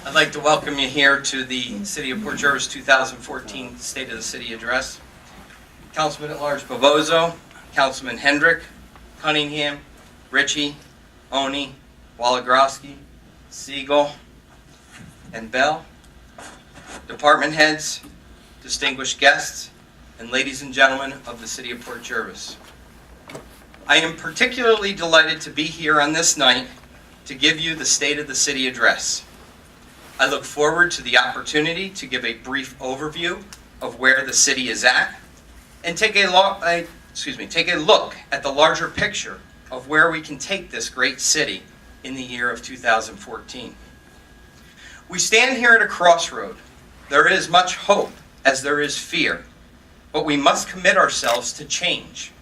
I'd like to welcome you here to the City of Port Jervis 2014 State of the City Address. Councilman at Large Bobozo, Councilman Hendrick, Cunningham, Ritchie, Oni, Walagrowski, Siegel, and Bell, department heads, distinguished guests, and ladies and gentlemen of the City of Port Jervis. I am particularly delighted to be here on this night to give you the State of the City Address. I look forward to the opportunity to give a brief overview of where the city is at and take a look at the larger picture of where we can take this great city in the year of 2014. We stand here at a crossroad. There is much hope as there is fear, but we must commit ourselves to change.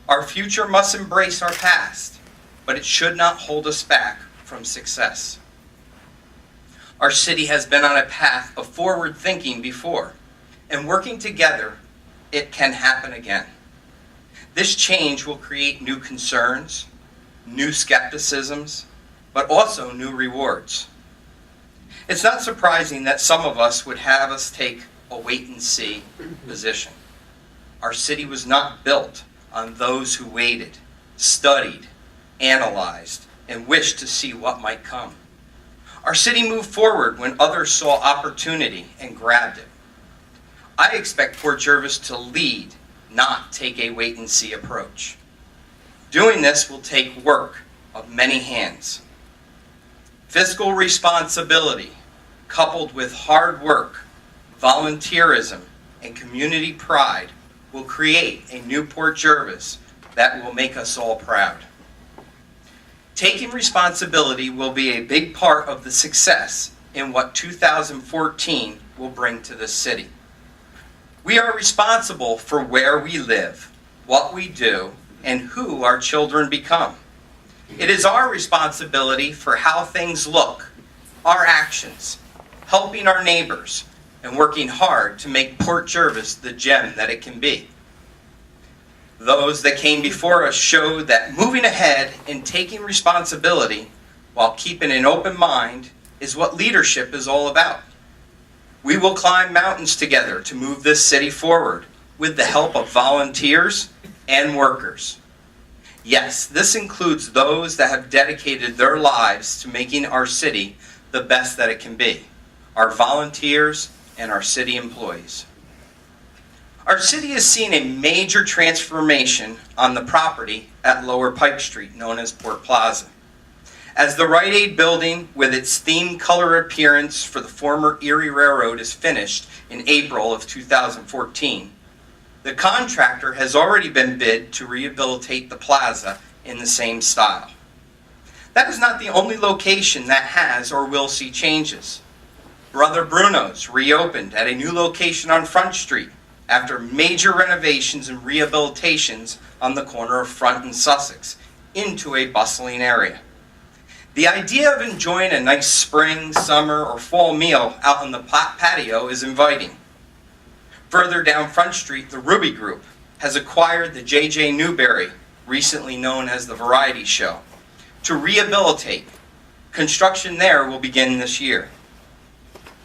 Our future must embrace our past, but it should not hold us back from success. Our city has been on a path of forward thinking before, and working together, it can happen again. This change will create new concerns, new skepticisms, but also new rewards. It's not surprising that some of us would have us take a wait-and-see position. Our city was not built on those who waited, studied, analyzed, and wished to see what might come. Our city moved forward when others saw opportunity and grabbed it. I expect Port Jervis to lead, not take a wait-and-see approach. Doing this will take work of many hands. Fiscal responsibility, coupled with hard work, volunteerism, and community pride, will create a new Port Jervis that will make us all proud. Taking responsibility will be a big part of the success in what 2014 will bring to this city. We are responsible for where we live, what we do, and who our children become. It is our responsibility for how things look, our actions, helping our neighbors, and working hard to make Port Jervis the gem that it can be. Those that came before us showed that moving ahead and taking responsibility while keeping an open mind is what leadership is all about. We will climb mountains together to move this city forward with the help of volunteers and workers. Yes, this includes those that have dedicated their lives to making our city the best that it can be, our volunteers and our city employees. Our city has seen a major transformation on the property at Lower Pike Street, known as Port Plaza. As the Rite Aid building with its themed color appearance for the former Erie Railroad is finished in April of 2014, the contractor has already been bid to rehabilitate the plaza in the same style. That is not the only location that has or will see changes. Brother Bruno's reopened at a new location on Front Street after major renovations and rehabilitations on the corner of Front and Sussex into a bustling area. The idea of enjoying a nice spring, summer, or fall meal out on the patio is inviting. Further down Front Street, the Ruby Group has acquired the J.J. Newberry, recently known as the Variety Show, to rehabilitate. Construction there will begin this year.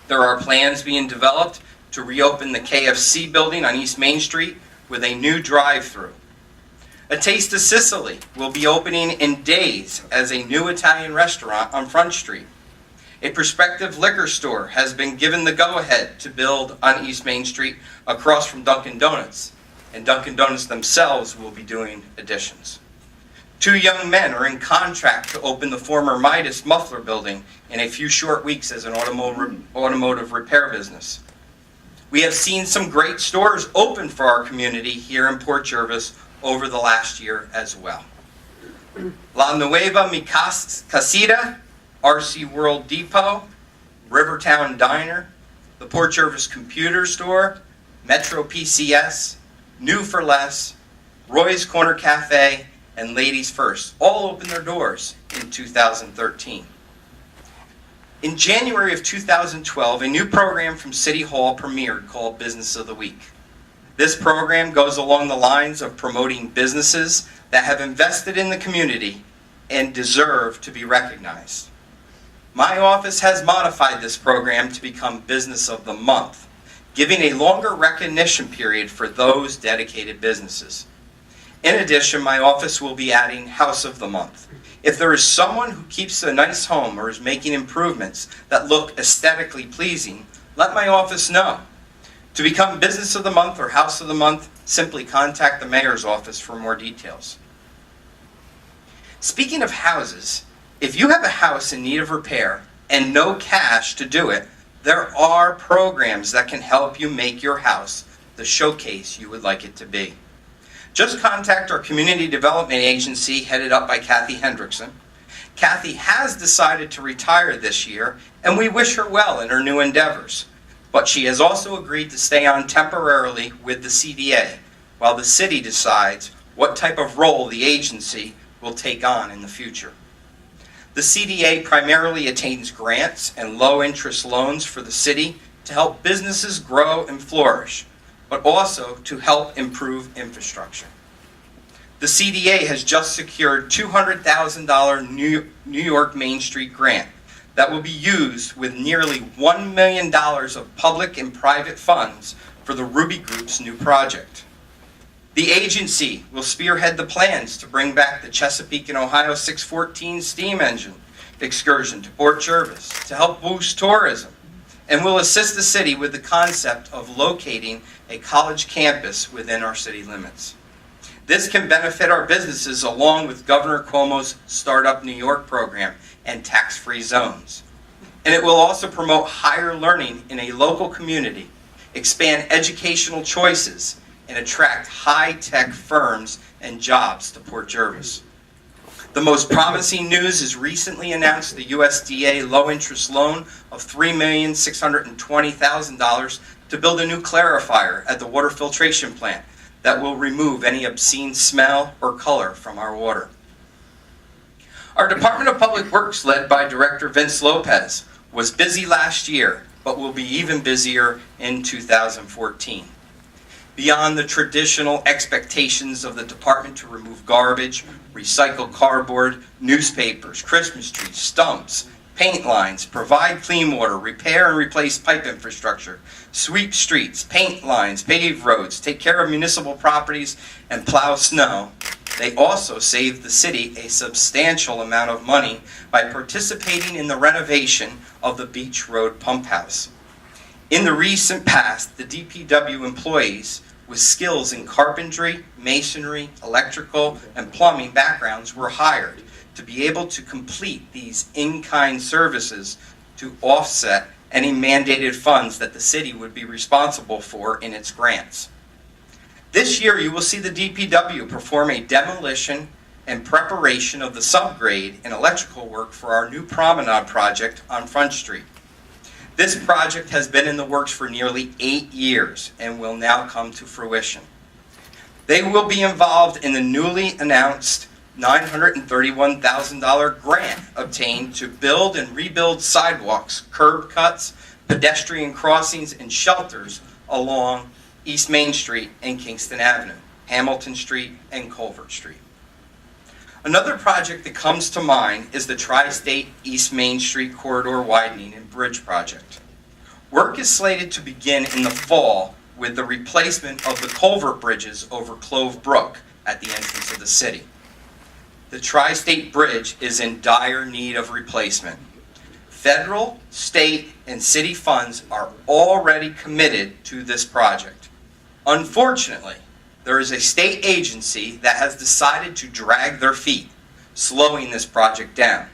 There are plans being developed to reopen the KFC building on East Main Street with a new drive-thru. A Taste of Sicily will be opening in days as a new Italian restaurant on Front Street. A prospective liquor store has been given the go-ahead to build on East Main Street across from Dunkin' Donuts, and Dunkin' Donuts themselves will be doing additions. 2 young men are in contract to open the former Midas Muffler building in a few short weeks as an automotive repair business. We have seen some great stores open for our community here in Port Jervis over the last year as well. La Nueva Mi Casita, RC World Depot, Rivertown Diner, the Port Jervis Computer Store, Metro PCS, New for Less, Roy's Corner Cafe, and Ladies First all opened their doors in 2013. In January of 2012, a new program from City Hall premiered called Business of the Week. This program goes along the lines of promoting businesses that have invested in the community and deserve to be recognized. My office has modified this program to become Business of the Month, giving a longer recognition period for those dedicated businesses. In addition, my office will be adding House of the Month. If there is someone who keeps a nice home or is making improvements that look aesthetically pleasing, let my office know. To become Business of the Month or House of the Month, simply contact the mayor's office for more details. Speaking of houses, if you have a house in need of repair and no cash to do it, there are programs that can help you make your house the showcase you would like it to be. Just contact our community development agency headed up by Kathy Hendrickson. Kathy has decided to retire this year, and we wish her well in her new endeavors. But she has also agreed to stay on temporarily with the CDA while the city decides what type of role the agency will take on in the future. The CDA primarily attains grants and low-interest loans for the city to help businesses grow and flourish, but also to help improve infrastructure. The CDA has just secured $200,000 New York Main Street grant that will be used with nearly $1 million of public and private funds for the Ruby Group's new project. The agency will spearhead the plans to bring back the Chesapeake and Ohio 614 steam engine excursion to Port Jervis to help boost tourism, and will assist the city with the concept of locating a college campus within our city limits. This can benefit our businesses along with Governor Cuomo's Startup New York program and tax-free zones. And it will also promote higher learning in a local community, expand educational choices, and attract high-tech firms and jobs to Port Jervis. The most promising news is recently announced the USDA low-interest loan of $3,620,000 to build a new clarifier at the water filtration plant that will remove any obscene smell or color from our water. Our Department of Public Works, led by Director Vince Lopez, was busy last year, but will be even busier in 2014. Beyond the traditional expectations of the department to remove garbage, recycle cardboard, newspapers, Christmas trees, stumps, paint lines, provide clean water, repair and replace pipe infrastructure, sweep streets, paint lines, pave roads, take care of municipal properties, and plow snow, they also saved the city a substantial amount of money by participating in the renovation of the Beach Road Pump House. In the recent past, the DPW employees with skills in carpentry, masonry, electrical, and plumbing backgrounds were hired to be able to complete these in-kind services to offset any mandated funds that the city would be responsible for in its grants. This year, you will see the DPW perform a demolition and preparation of the subgrade and electrical work for our new promenade project on Front Street. This project has been in the works for nearly 8 years and will now come to fruition. They will be involved in the newly announced $931,000 grant obtained to build and rebuild sidewalks, curb cuts, pedestrian crossings, and shelters along East Main Street and Kingston Avenue, Hamilton Street, and Culver Street. Another project that comes to mind is the Tri-State East Main Street Corridor Widening and Bridge Project. Work is slated to begin in the fall with the replacement of the culvert bridges over Clove Brook at the entrance of the city. The Tri-State Bridge is in dire need of replacement. Federal, state, and city funds are already committed to this project. Unfortunately, there is a state agency that has decided to drag their feet, slowing this project down.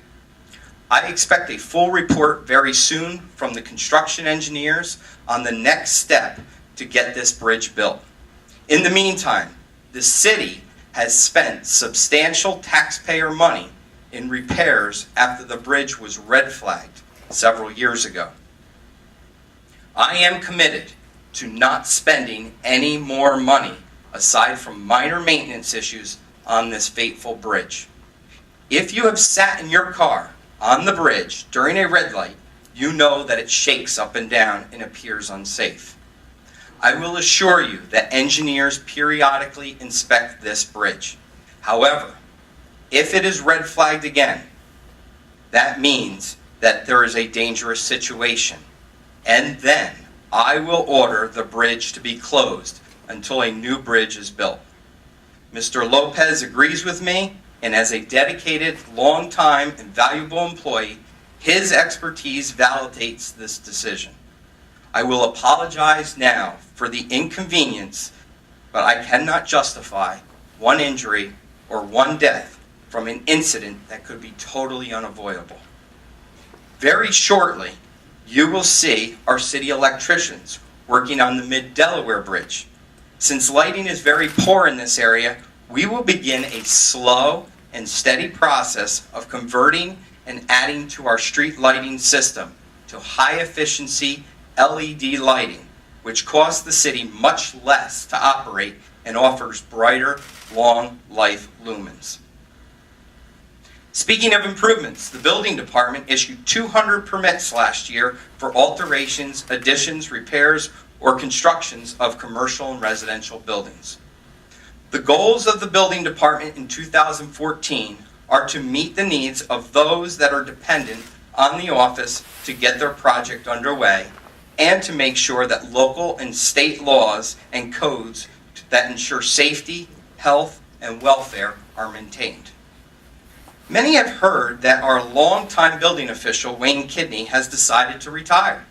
I expect a full report very soon from the construction engineers on the next step to get this bridge built. In the meantime, the city has spent substantial taxpayer money in repairs after the bridge was red flagged several years ago. I am committed to not spending any more money aside from minor maintenance issues on this fateful bridge. If you have sat in your car on the bridge during a red light, you know that it shakes up and down and appears unsafe. I will assure you that engineers periodically inspect this bridge. However, if it is red flagged again, that means that there is a dangerous situation, and then I will order the bridge to be closed until a new bridge is built. Mr. Lopez agrees with me, and as a dedicated, long-time, and valuable employee, his expertise validates this decision. I will apologize now for the inconvenience, but I cannot justify one injury or one death from an incident that could be totally unavoidable. Very shortly, you will see our city electricians working on the Mid-Delaware Bridge. Since lighting is very poor in this area, we will begin a slow and steady process of converting and adding to our street lighting system to high-efficiency LED lighting, which costs the city much less to operate and offers brighter, long-life lumens. Speaking of improvements, the building department issued 200 permits last year for alterations, additions, repairs, or constructions of commercial and residential buildings. The goals of the building department in 2014 are to meet the needs of those that are dependent on the office to get their project underway, and to make sure that local and state laws and codes that ensure safety, health, and welfare are maintained. Many have heard that our longtime building official, Wayne Kidney, has decided to retire.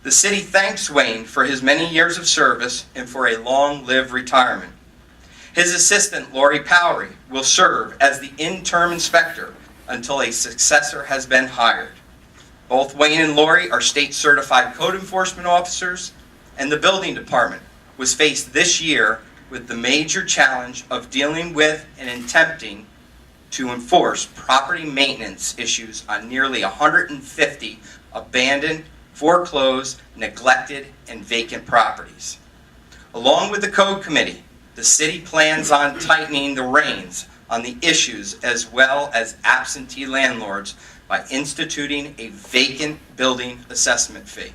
The city thanks Wayne for his many years of service and for a long-lived retirement. His assistant, Lori Powery, will serve as the interim inspector until a successor has been hired. Both Wayne and Lori are state-certified code enforcement officers, and the building department was faced this year with the major challenge of dealing with and attempting to enforce property maintenance issues on nearly 150 abandoned, foreclosed, neglected, and vacant properties. Along with the Code Committee, the city plans on tightening the reins on the issues as well as absentee landlords by instituting a vacant building assessment fee.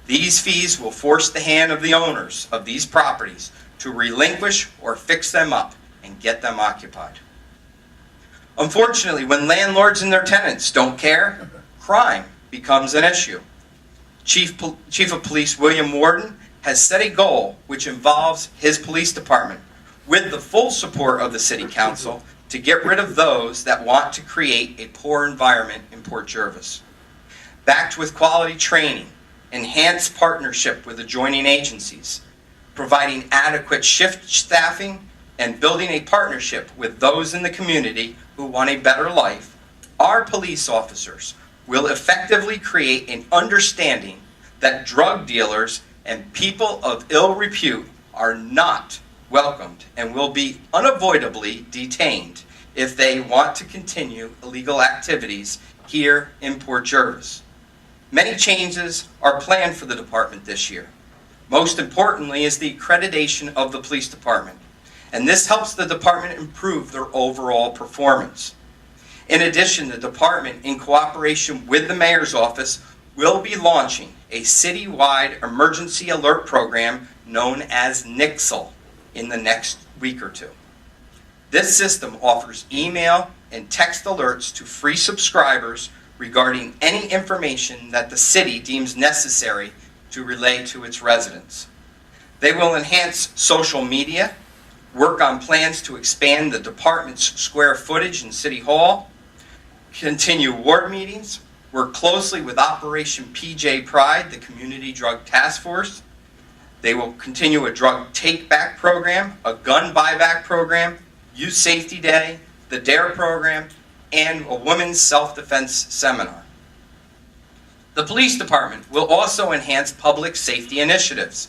These fees will force the hand of the owners of these properties to relinquish or fix them up and get them occupied. Unfortunately, when landlords and their tenants don't care, crime becomes an issue. Chief of Police William Warden has set a goal which involves his police department, with the full support of the City Council, to get rid of those that want to create a poor environment in Port Jervis. Backed with quality training, enhanced partnership with adjoining agencies, providing adequate shift staffing, and building a partnership with those in the community who want a better life, our police officers will effectively create an understanding that drug dealers and people of ill repute are not welcomed and will be unavoidably detained if they want to continue illegal activities here in Port Jervis. Many changes are planned for the department this year. Most importantly is the accreditation of the police department, and this helps the department improve their overall performance. In addition, the department, in cooperation with the mayor's office, will be launching a citywide emergency alert program known as NIXL in the next week or two. This system offers email and text alerts to free subscribers regarding any information that the city deems necessary to relay to its residents. They will enhance social media, work on plans to expand the department's square footage in City Hall, continue ward meetings, work closely with Operation PJ Pride, the Community Drug Task Force. They will continue a drug take-back program, a gun buyback program, Youth Safety Day, the DARE program, and a women's self-defense seminar. The police department will also enhance public safety initiatives,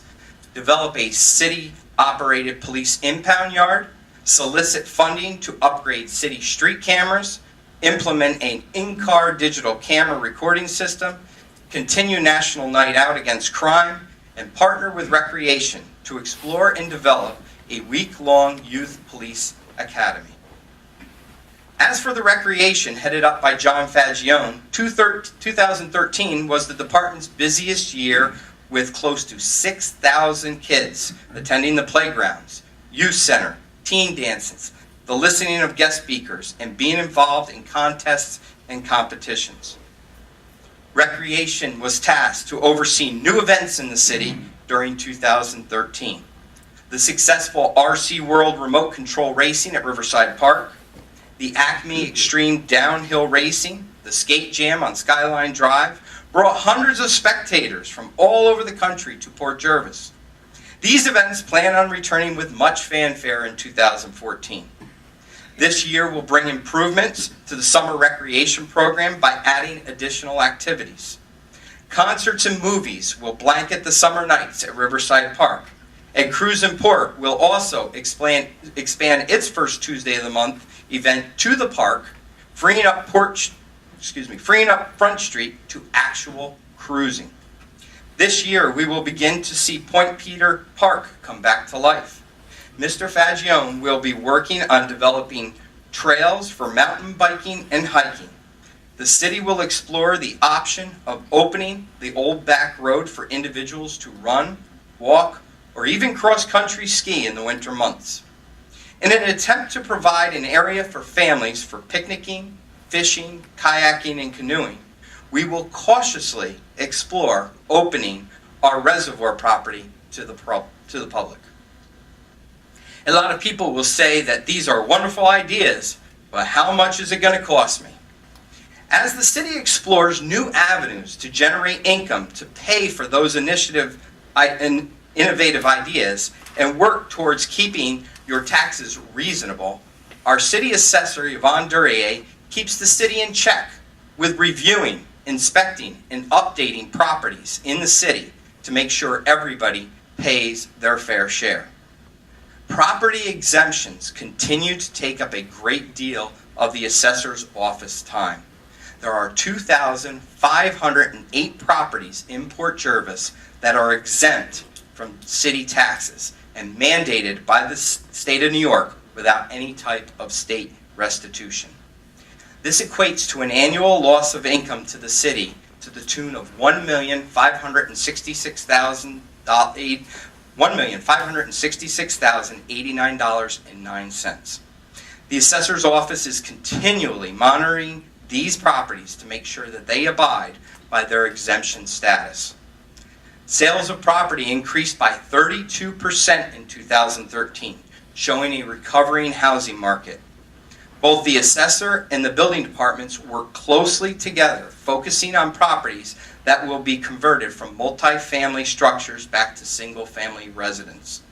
develop a city-operated police impound yard, solicit funding to upgrade city street cameras, implement an in-car digital camera recording system, continue National Night Out Against Crime, and partner with Recreation to explore and develop a week-long youth police academy. As for the Recreation headed up by John Fagione, 2013 was the department's busiest year, with close to 6,000 kids attending the playgrounds, youth center, teen dances, the listening of guest speakers, and being involved in contests and competitions. Recreation was tasked to oversee new events in the city during 2013. The successful RC World Remote Control Racing at Riverside Park, the Acme Extreme Downhill Racing, the Skate Jam on Skyline Drive, brought hundreds of spectators from all over the country to Port Jervis. These events plan on returning with much fanfare in 2014. This year will bring improvements to the summer recreation program by adding additional activities. Concerts and movies will blanket the summer nights at Riverside Park. And Cruise and Port will also expand its first Tuesday of the month event to the park, freeing up Front Street to actual cruising. This year, we will begin to see Point Peter Park come back to life. Mr. Fagione will be working on developing trails for mountain biking and hiking. The city will explore the option of opening the old back road for individuals to run, walk, or even cross-country ski in the winter months. In an attempt to provide an area for families for picnicking, fishing, kayaking, and canoeing, we will cautiously explore opening our reservoir property to the public. A lot of people will say that these are wonderful ideas, but how much is it going to cost me? As the city explores new avenues to generate income to pay for those innovative ideas and work towards keeping your taxes reasonable, our city assessor, Yvonne Durier, keeps the city in check with reviewing, inspecting, and updating properties in the city to make sure everybody pays their fair share. Property exemptions continue to take up a great deal of the assessor's office time. There are 2,508 properties in Port Jervis that are exempt from city taxes and mandated by the state of New York without any type of state restitution. This equates to an annual loss of income to the city to the tune of $1,566,089.09. The assessor's office is continually monitoring these properties to make sure that they abide by their exemption status. Sales of property increased by 32% in 2013, showing a recovering housing market. Both the assessor and the building departments work closely together, focusing on properties that will be converted from multi-family structures back to single-family residence.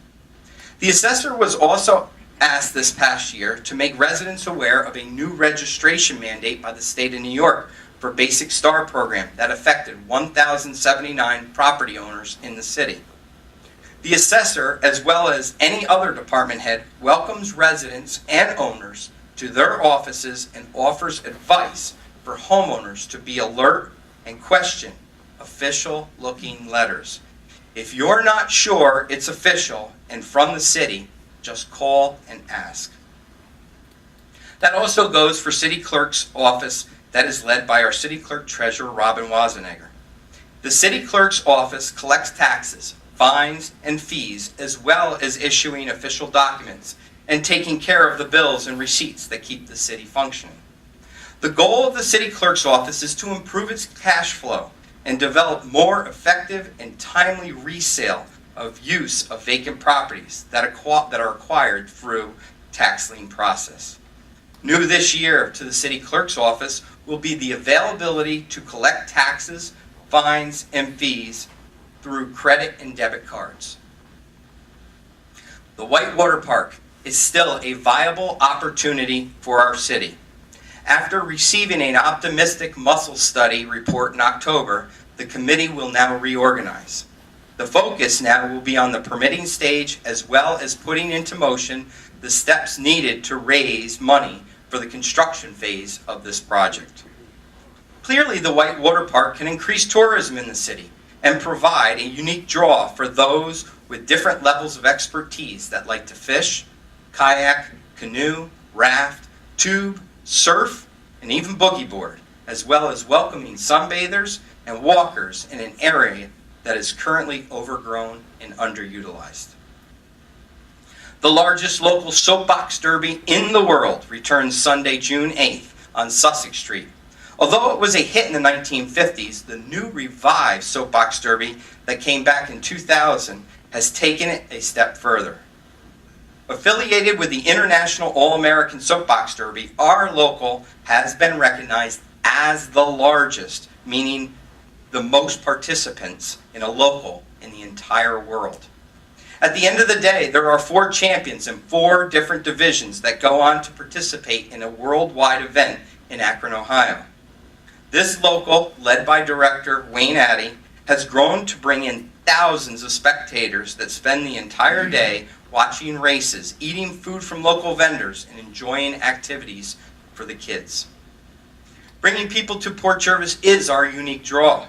The assessor was also asked this past year to make residents aware of a new registration mandate by the state of New York for Basic Star program that affected 1,079 property owners in the city. The assessor, as well as any other department head, welcomes residents and owners to their offices and offers advice for homeowners to be alert and question official-looking letters. If you're not sure it's official and from the city, just call and ask. That also goes for City Clerk's office that is led by our City Clerk Treasurer, Robin Wazenegger. The City Clerk's office collects taxes, fines, and fees, as well as issuing official documents and taking care of the bills and receipts that keep the city functioning. The goal of the City Clerk's office is to improve its cash flow and develop more effective and timely resale of use of vacant properties that are acquired through tax lien process. New this year to the City Clerk's office will be the availability to collect taxes, fines, and fees through credit and debit cards. The Whitewater Park is still a viable opportunity for our city. After receiving an optimistic muscle study report in October, the committee will now reorganize. The focus now will be on the permitting stage as well as putting into motion the steps needed to raise money for the construction phase of this project. Clearly, the Whitewater Park can increase tourism in the city and provide a unique draw for those with different levels of expertise that like to fish, kayak, canoe, raft, tube, surf, and even boogie board, as well as welcoming sunbathers and walkers in an area that is currently overgrown and underutilized. The largest local soapbox derby in the world returns Sunday, June 8th on Sussex Street. Although it was a hit in the 1950s, the new revived soapbox derby that came back in 2000 has taken it a step further. Affiliated with the International All-American Soapbox Derby, our local has been recognized as the largest, meaning the most participants in a local in the entire world. At the end of the day, there are 4 champions in 4 different divisions that go on to participate in a worldwide event in Akron, Ohio. This local, led by director Wayne Addy, has grown to bring in thousands of spectators that spend the entire day watching races, eating food from local vendors, and enjoying activities for the kids. Bringing people to Port Jervis is our unique draw.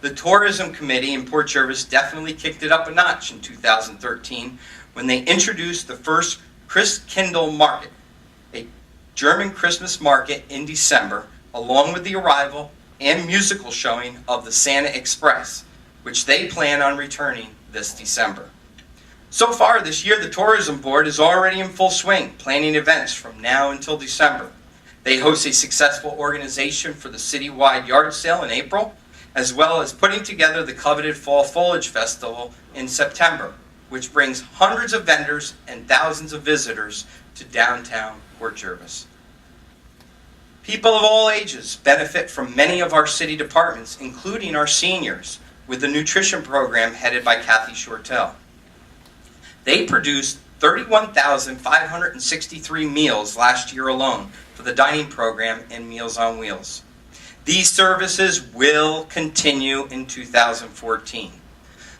The Tourism Committee in Port Jervis definitely kicked it up a notch in 2013 when they introduced the first Christkindl Market, a German Christmas market in December, along with the arrival and musical showing of the Santa Express, which they plan on returning this December. So far this year, the Tourism Board is already in full swing, planning events from now until December. They host a successful organization for the citywide yard sale in April, as well as putting together the coveted Fall Foliage Festival in September, which brings hundreds of vendors and thousands of visitors to downtown Port Jervis. People of all ages benefit from many of our city departments, including our seniors, with the nutrition program headed by Kathy Shortell. They produced 31,563 meals last year alone for the dining program and Meals on Wheels. These services will continue in 2014.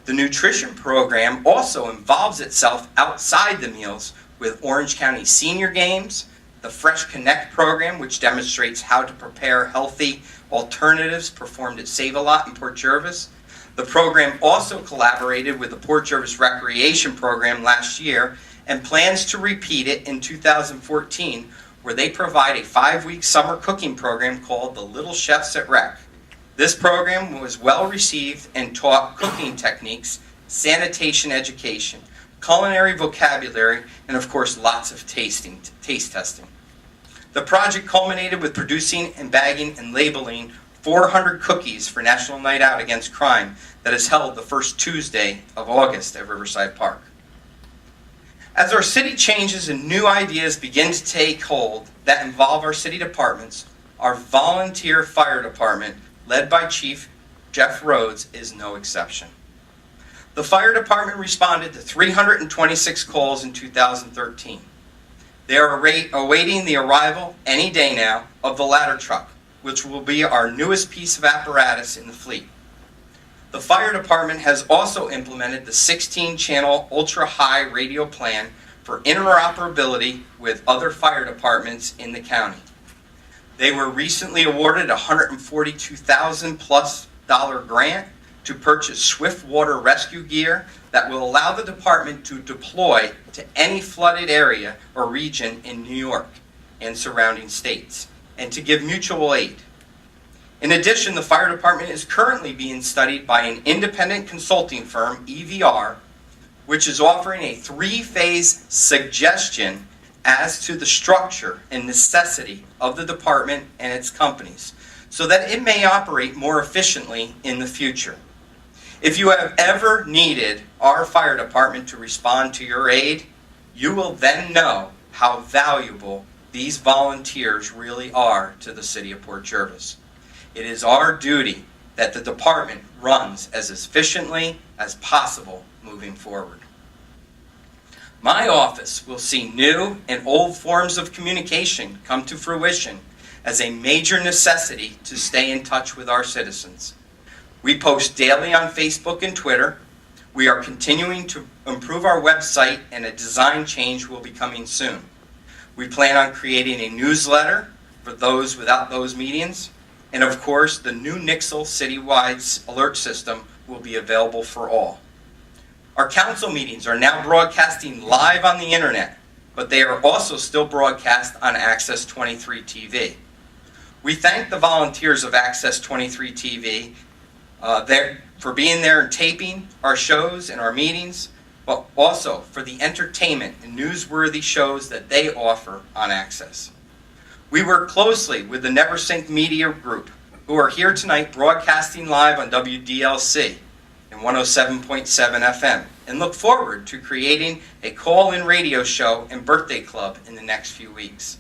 The nutrition program also involves itself outside the meals with Orange County Senior Games, the Fresh Connect program, which demonstrates how to prepare healthy alternatives performed at Save-A-Lot in Port Jervis. The program also collaborated with the Port Jervis Recreation Program last year and plans to repeat it in 2014, where they provide a 5-week summer cooking program called the Little Chefs at Rec. This program was well received and taught cooking techniques, sanitation education, culinary vocabulary, and of course lots of taste testing. The project culminated with producing and bagging and labeling 400 cookies for National Night Out Against Crime that is held the first Tuesday of August at Riverside Park. As our city changes and new ideas begin to take hold that involve our city departments, our volunteer fire department, led by Chief Jeff Rhodes, is no exception. The fire department responded to 326 calls in 2013. They are awaiting the arrival, any day now, of the ladder truck, which will be our newest piece of apparatus in the fleet. The fire department has also implemented the 16-channel ultra-high radio plan for interoperability with other fire departments in the county. They were recently awarded a $142,000+ grant to purchase swift water rescue gear that will allow the department to deploy to any flooded area or region in New York and surrounding states, and to give mutual aid. In addition, the fire department is currently being studied by an independent consulting firm, EVR, which is offering a 3-phase suggestion as to the structure and necessity of the department and its companies, so that it may operate more efficiently in the future. If you have ever needed our fire department to respond to your aid, you will then know how valuable these volunteers really are to the city of Port Jervis. It is our duty that the department runs as efficiently as possible moving forward. My office will see new and old forms of communication come to fruition as a major necessity to stay in touch with our citizens. We post daily on Facebook and Twitter. We are continuing to improve our website, and a design change will be coming soon. We plan on creating a newsletter for those without those mediums. And of course, the new Nixle citywide alert system will be available for all. Our council meetings are now broadcasting live on the internet, but they are also still broadcast on Access 23 TV. We thank the volunteers of Access 23 TV for being there and taping our shows and our meetings, but also for the entertainment and newsworthy shows that they offer on Access. We work closely with the NeverSync Media Group, who are here tonight broadcasting live on WDLC and 107.7 FM, and look forward to creating a call-in radio show and birthday club in the next few weeks.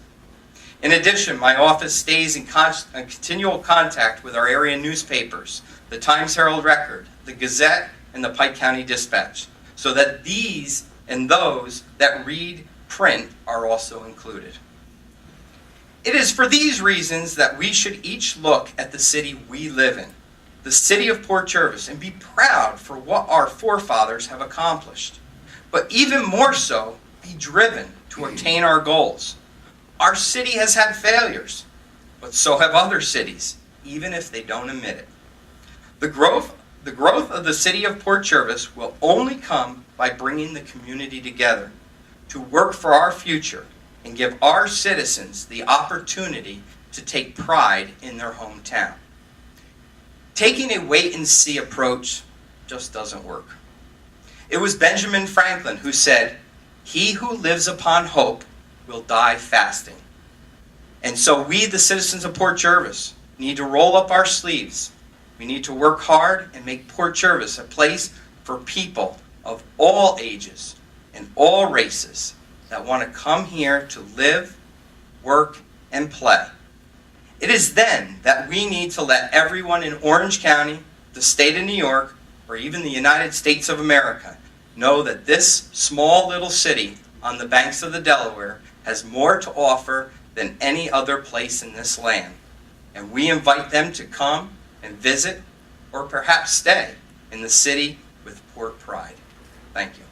In addition, my office stays in continual contact with our area newspapers, the Times-Herald-Record, the Gazette, and the Pike County Dispatch, so that these and those that read print are also included. It is for these reasons that we should each look at the city we live in, the city of Port Jervis, and be proud for what our forefathers have accomplished. But even more so, be driven to attain our goals. Our city has had failures, but so have other cities, even if they don't admit it. The growth of the city of Port Jervis will only come by bringing the community together to work for our future and give our citizens the opportunity to take pride in their hometown. Taking a wait-and-see approach just doesn't work. It was Benjamin Franklin who said, "He who lives upon hope will die fasting." And so we, the citizens of Port Jervis, need to roll up our sleeves. We need to work hard and make Port Jervis a place for people of all ages and all races that want to come here to live, work, and play. It is then that we need to let everyone in Orange County, the state of New York, or even the United States of America know that this small little city on the banks of the Delaware has more to offer than any other place in this land. And we invite them to come and visit, or perhaps stay, in the city with Port pride. Thank you.